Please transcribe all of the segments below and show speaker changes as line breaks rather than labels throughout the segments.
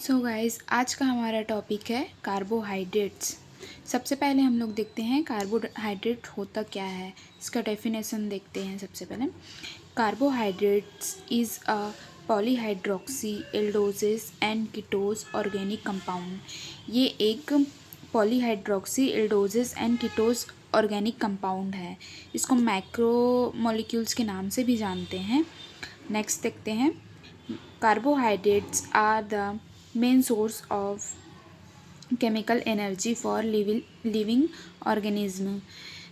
So guys, आज का हमारा टॉपिक है कार्बोहाइड्रेट्स। सबसे पहले हम लोग देखते हैं कार्बोहाइड्रेट होता क्या है, इसका डेफिनेशन देखते हैं। सबसे पहले carbohydrates is a polyhydroxy aldoses and ketose organic compound. ये एक polyhydroxy aldoses and ketose organic compound है। इसको मैक्रो मॉलिक्यूल्स के नाम से भी जानते हैं। नेक्स्ट देखते हैं, carbohydrates are the main source of chemical energy for living organism.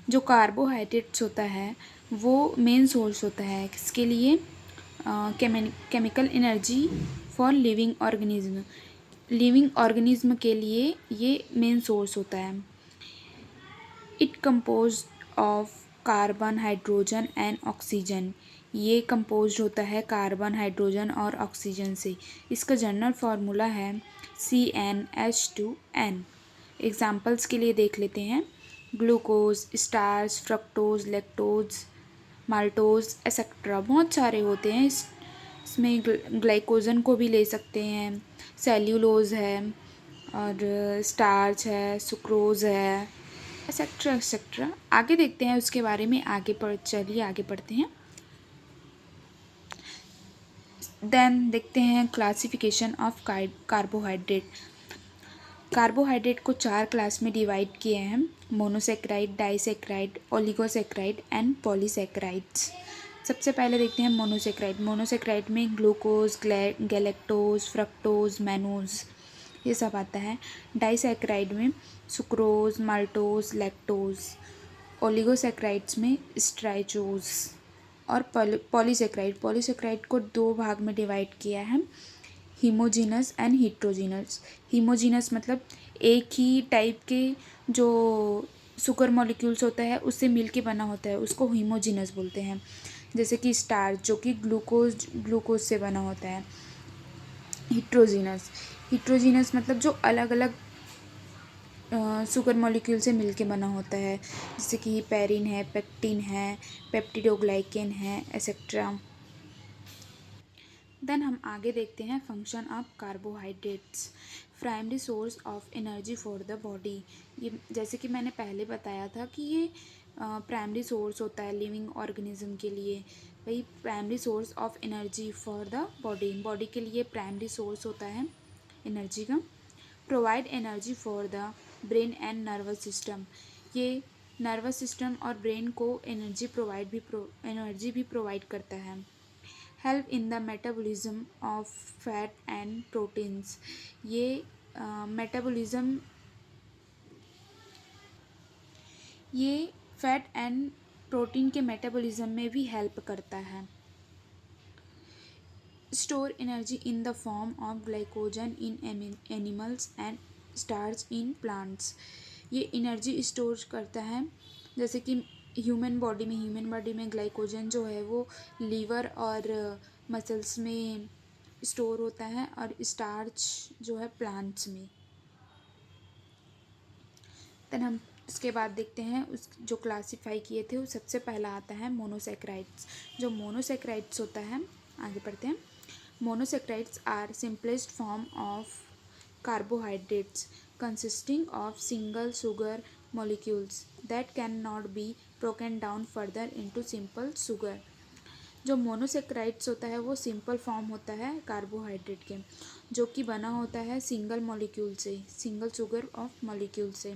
जो कार्बोहाइड्रेट्स होता है वो मेन सोर्स होता है किसके लिए, chemical energy for living organism के लिए ये मेन सोर्स होता है। It compose of carbon, hydrogen and oxygen. ये कंपोज होता है कार्बन, हाइड्रोजन और ऑक्सीजन से। इसका जनरल फार्मूला है CnH2n। एग्जाम्पल्स के लिए देख लेते हैं, glucose, starch, fructose, lactose, maltose etcetera. बहुत सारे होते हैं। इसमें ग्लाइकोजन को भी ले सकते हैं, सेल्यूलोज है और स्टार्च है, सुक्रोज है, एक्सेट्रा एक्सेट्रा। आगे देखते हैं उसके बारे में। चलिए आगे पढ़ते हैं। देन देखते हैं क्लासिफिकेशन ऑफ कार्बोहाइड्रेट। कार्बोहाइड्रेट को 4 क्लास में डिवाइड किए हैं, monosaccharide, disaccharide, oligosaccharide and polysaccharides. सबसे पहले देखते हैं मोनोसेक्राइड। मोनोसेक्राइड में ग्लूकोज, गैलेक्टोज, फ्रक्टोज, मैनोज ये सब आता है। डाइसेक्राइड में सुक्रोज, माल्टोज, लैक्टोज। ओलिगोसेक्राइड्स में स्ट्राइचोज और पॉलीसेक्राइड को 2 भाग में डिवाइड किया है, हीमोजीनस एंड हिट्रोजीनस। हीमोजीनस मतलब एक ही टाइप के जो शुगर मॉलिक्यूल्स होता है उससे मिलके बना होता है, उसको हीमोजीनस बोलते हैं। जैसे कि स्टार्च जो कि ग्लूकोज से बना होता है। हिट्रोजीनस मतलब जो अलग अलग शुगर मॉलिक्यूल से मिलके बना होता है, जैसे कि पेरिन है, पेक्टिन है, पेप्टिडोग्लाइकेन है एक्सेट्रा। देन हम आगे देखते हैं function of carbohydrates. Primary source of energy for the body. ये जैसे कि मैंने पहले बताया था कि ये प्राइमरी सोर्स होता है लिविंग ऑर्गेनिज्म के लिए। वही primary source of energy for the body के लिए प्राइमरी सोर्स होता है एनर्जी का। Provide energy for the brain and nervous system. ये नर्वस सिस्टम और ब्रेन को एनर्जी भी प्रोवाइड करता है। Help in the metabolism of fat and proteins. ये मेटाबॉलिज्म ये फैट एंड प्रोटीन के मेटाबॉलिज्म में भी हेल्प करता है। Store energy in the form of glycogen in animals and starch in plants. ये एनर्जी स्टोर करता है, जैसे कि ह्यूमन बॉडी में ग्लाइकोजन जो है वो लीवर और मसल्स में स्टोर होता है और स्टार्च जो है प्लांट्स में। देन हम इसके बाद देखते हैं उस जो क्लासीफाई किए थे, वो सबसे पहला आता है मोनोसेक्राइड्स। जो मोनोसेक्राइड्स होता है, आगे पढ़ते हैं। Monosaccharides are simplest form of carbohydrates consisting of single sugar molecules that cannot be broken down further into simple sugar। जो मोनोसेक्राइड्स होता है वो सिंपल फॉर्म होता है कार्बोहाइड्रेट के, जो कि बना होता है सिंगल शुगर ऑफ मॉलिक्यूल से।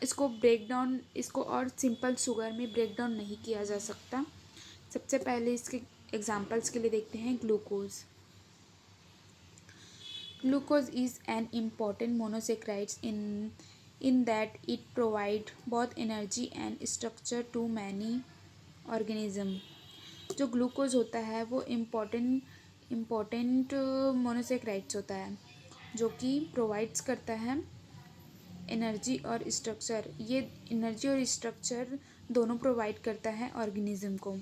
इसको और सिंपल शुगर में ब्रेक डाउन नहीं किया जा सकता। सबसे पहले इसके एग्जांपल्स के लिए देखते हैं glucose. Glucose is an important monosaccharide in that it provides both energy and structure to many organisms। जो ग्लूकोज होता है वो इम्पोर्टेंट मोनोसेक्राइड्स होता है, जो कि प्रोवाइड्स करता है एनर्जी और स्ट्रक्चर। ये एनर्जी और स्ट्रक्चर दोनों प्रोवाइड करता है ऑर्गेनिज्म को।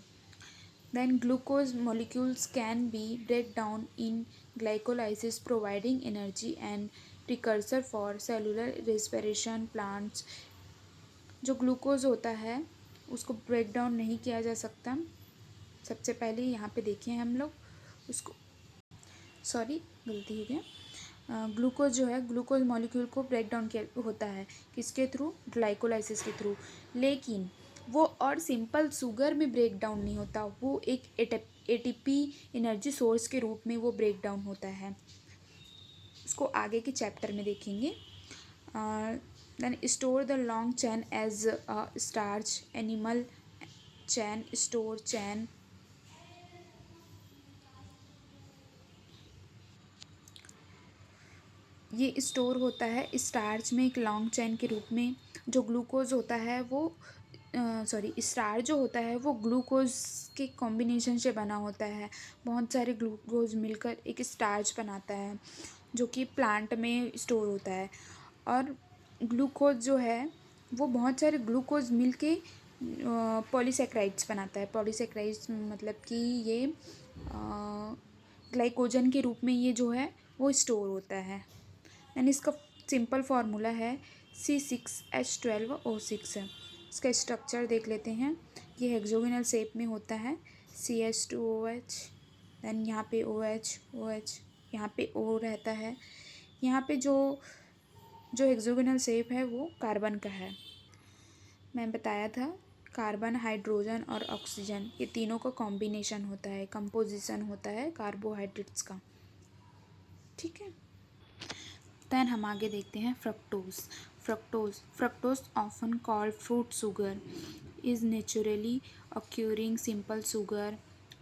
Then glucose molecules can be break down in glycolysis providing energy and precursor for cellular respiration plants। जो ग्लूकोज होता है उसको ब्रेक डाउन नहीं किया जा सकता। सबसे पहले यहाँ पे देखें हम लोग उसको सॉरी गलती हो गया, ग्लूकोज जो है, ग्लूकोज मॉलिक्यूल को ब्रेक डाउन किया होता है किसके थ्रू, ग्लाइकोलाइसिस के थ्रू। लेकिन वो और सिंपल शुगर में ब्रेक डाउन नहीं होता, वो एक एटीपी एनर्जी सोर्स के रूप में वो ब्रेक डाउन होता है। इसको आगे के चैप्टर में देखेंगे। Then store the long chain as a starch, animal chain, store chain. ये स्टोर होता है स्टार्च में एक लॉन्ग चैन के रूप में। जो ग्लूकोज होता है वो सॉरी स्टार्च जो होता है वो ग्लूकोज के कॉम्बिनेशन से बना होता है। बहुत सारे ग्लूकोज मिलकर एक स्टार्च बनाता है जो कि प्लांट में स्टोर होता है। और ग्लूकोज जो है वो बहुत सारे ग्लूकोज मिलके पॉलीसेक्राइड्स बनाता है। पॉलीसेक्राइड्स मतलब कि ये ग्लाइकोजन के रूप में ये जो है वो स्टोर होता है। यानी इसका सिंपल फार्मूला है C6H12O6 है। इसका स्ट्रक्चर देख लेते हैं। ये हेक्सोगोनल शेप में होता है, CH2OH, देन यहाँ पे OH, यहाँ पे O रहता है। यहाँ पे जो जो हेक्सोगोनल शेप है वो कार्बन का है। मैं बताया था कार्बन, हाइड्रोजन और ऑक्सीजन ये तीनों का कॉम्बिनेशन होता है, कंपोजिशन होता है कार्बोहाइड्रेट्स का। ठीक है। देन हम आगे देखते हैं fructose often called fruit sugar is naturally occurring simple sugar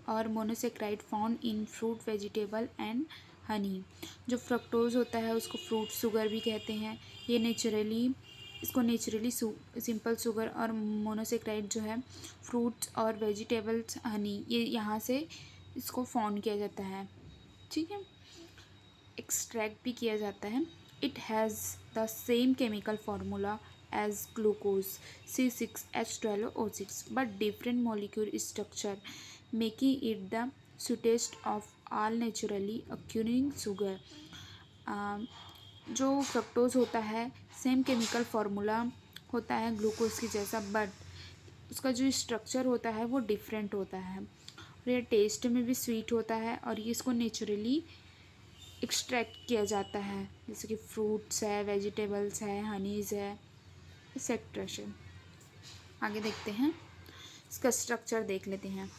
और monosaccharide found in fruit, vegetable and honey. जो फ्रक्टोज होता है उसको फ्रूट शुगर भी कहते हैं। ये इसको नेचुरली सिंपल शुगर और मोनोसेक्राइड जो है फ्रूट्स और वेजिटेबल्स, हनी, ये यहाँ से इसको फाउंड किया जाता है। ठीक है। एक्सट्रैक्ट भी किया जाता है। It has the same chemical formula as glucose C6H12O6 but different molecule structure making it the sweetest of all naturally occurring sugar. जो फ्रक्टोज होता है सेम केमिकल फार्मूला होता है ग्लूकोज की जैसा, बट उसका जो स्ट्रक्चर होता है वो डिफरेंट होता है और ये टेस्ट में भी स्वीट होता है और ये इसको नेचुरली एक्सट्रैक्ट किया जाता है, जैसे कि फ्रूट्स है, वेजिटेबल्स है, हनीज़ है, एक्सेट्रा से। आगे देखते हैं, इसका स्ट्रक्चर देख लेते हैं।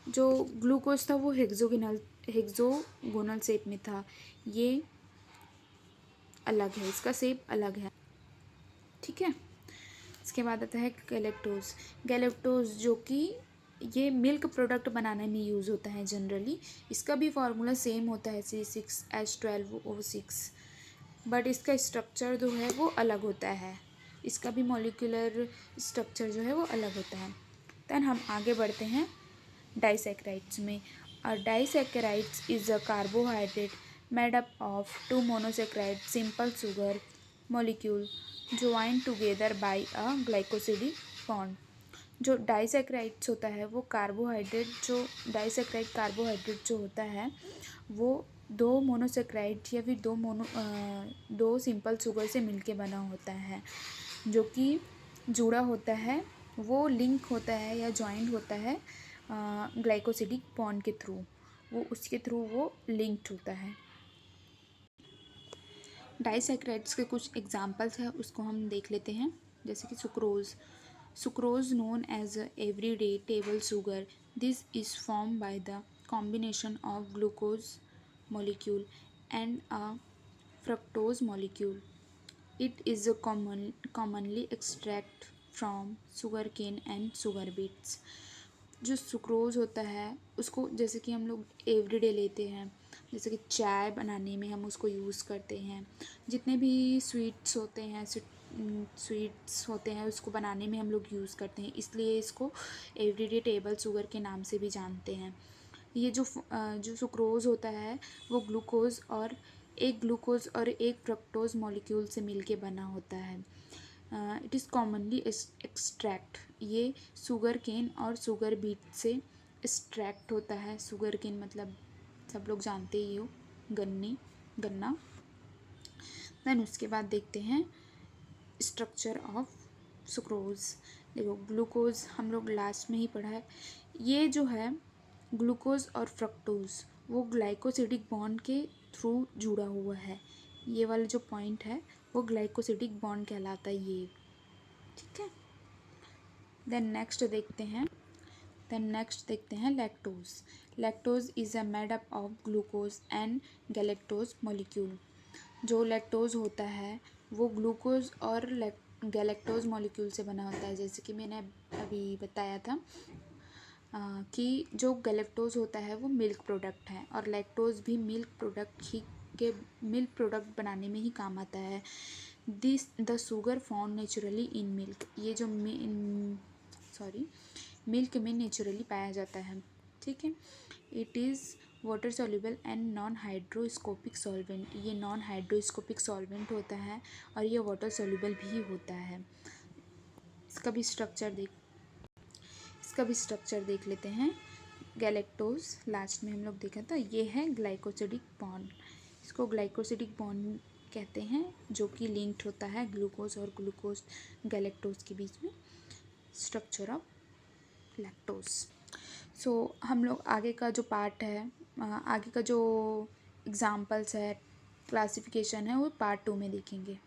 जो ग्लूकोज था वो हेक्सोगोनल शेप में था, ये अलग है, इसका शेप अलग है। ठीक है। इसके बाद आता है गैलेक्टोज जो कि ये मिल्क प्रोडक्ट बनाने में यूज़ होता है जनरली। इसका भी फार्मूला सेम होता है C6H12O6 बट इसका स्ट्रक्चर जो है वो अलग होता है। इसका भी मॉलिक्यूलर स्ट्रक्चर जो है वो अलग होता है। देन हम आगे बढ़ते हैं डाइसैकेराइड्स में। Disaccharides is a carbohydrate made up of two monosaccharide simple sugar molecule join together by a glycosidic bond. जो डाइसैकेराइड्स होता है वो डाइसैकेराइड कार्बोहाइड्रेट जो होता है वो दो मोनोसेक्राइड या फिर दो सिंपल शुगर से मिलके बना होता है, जो कि जुड़ा होता है, वो लिंक होता है या जॉइंट होता है ग्लाइकोसिडिक बॉन्ड के थ्रू, वो उसके थ्रू वो लिंक्ड होता है। डाइसैकेराइड्स के कुछ एग्जांपल्स हैं उसको हम देख लेते हैं, जैसे कि sucrose known as everyday table sugar. This is formed by the combination of glucose molecule and a fructose molecule. It is commonly extract from sugarcane and sugar beets. जो सुक्रोज होता है उसको जैसे कि हम लोग एवरीडे लेते हैं, जैसे कि चाय बनाने में हम उसको यूज़ करते हैं, जितने भी स्वीट्स होते हैं उसको बनाने में हम लोग यूज़ करते हैं, इसलिए इसको एवरीडे टेबल शुगर के नाम से भी जानते हैं। ये जो सुक्रोज होता है वो ग्लूकोज और एक फ्रक्टोज मॉलिक्यूल से मिलके बना होता है। इट इज़ कॉमनली एक्सट्रैक्ट, ये शुगर केन और शुगर बीट से एक्सट्रैक्ट होता है। शुगर केन मतलब सब लोग जानते ही हो, गन्ना। देन उसके बाद देखते हैं स्ट्रक्चर ऑफ सुक्रोज। देखो ग्लूकोज हम लोग लास्ट में ही पढ़ा है। ये जो है ग्लूकोज और फ्रक्टोज वो ग्लाइकोसिडिक बॉन्ड के थ्रू जुड़ा हुआ है। ये वाला जो पॉइंट है वो ग्लाइकोसिडिक बॉन्ड कहलाता है ये, ठीक है। देन नेक्स्ट देखते हैं lactose. Lactose is a made up of glucose and galactose molecule. जो लैक्टोज होता है वो ग्लूकोज और गैलेक्टोज मॉलिक्यूल से बना होता है। जैसे कि मैंने अभी बताया था कि जो गैलेक्टोज होता है वो मिल्क प्रोडक्ट है और लैक्टोज भी मिल्क प्रोडक्ट बनाने में ही काम आता है। The sugar found naturally in milk, ये जो मिल्क में नेचुरली पाया जाता है, ठीक है। It is water soluble and non hydroscopic solvent, ये नॉन हाइड्रोस्कोपिक सॉल्वेंट होता है और ये वाटर सॉल्युबल भी होता है। इसका भी स्ट्रक्चर देख लेते हैं। गैलेक्टोज लास्ट में हम लोग देखा था, ये है ग्लाइकोसिडिक बॉन्ड। इसको ग्लाइकोसिडिक बॉन्ड कहते हैं जो कि लिंक्ड होता है ग्लूकोज और गैलेक्टोज के बीच में। Structure of lactose. सो हम लोग आगे का जो पार्ट है, आगे का जो एग्जाम्पल्स है, क्लासिफिकेशन है, वो पार्ट 2 में देखेंगे।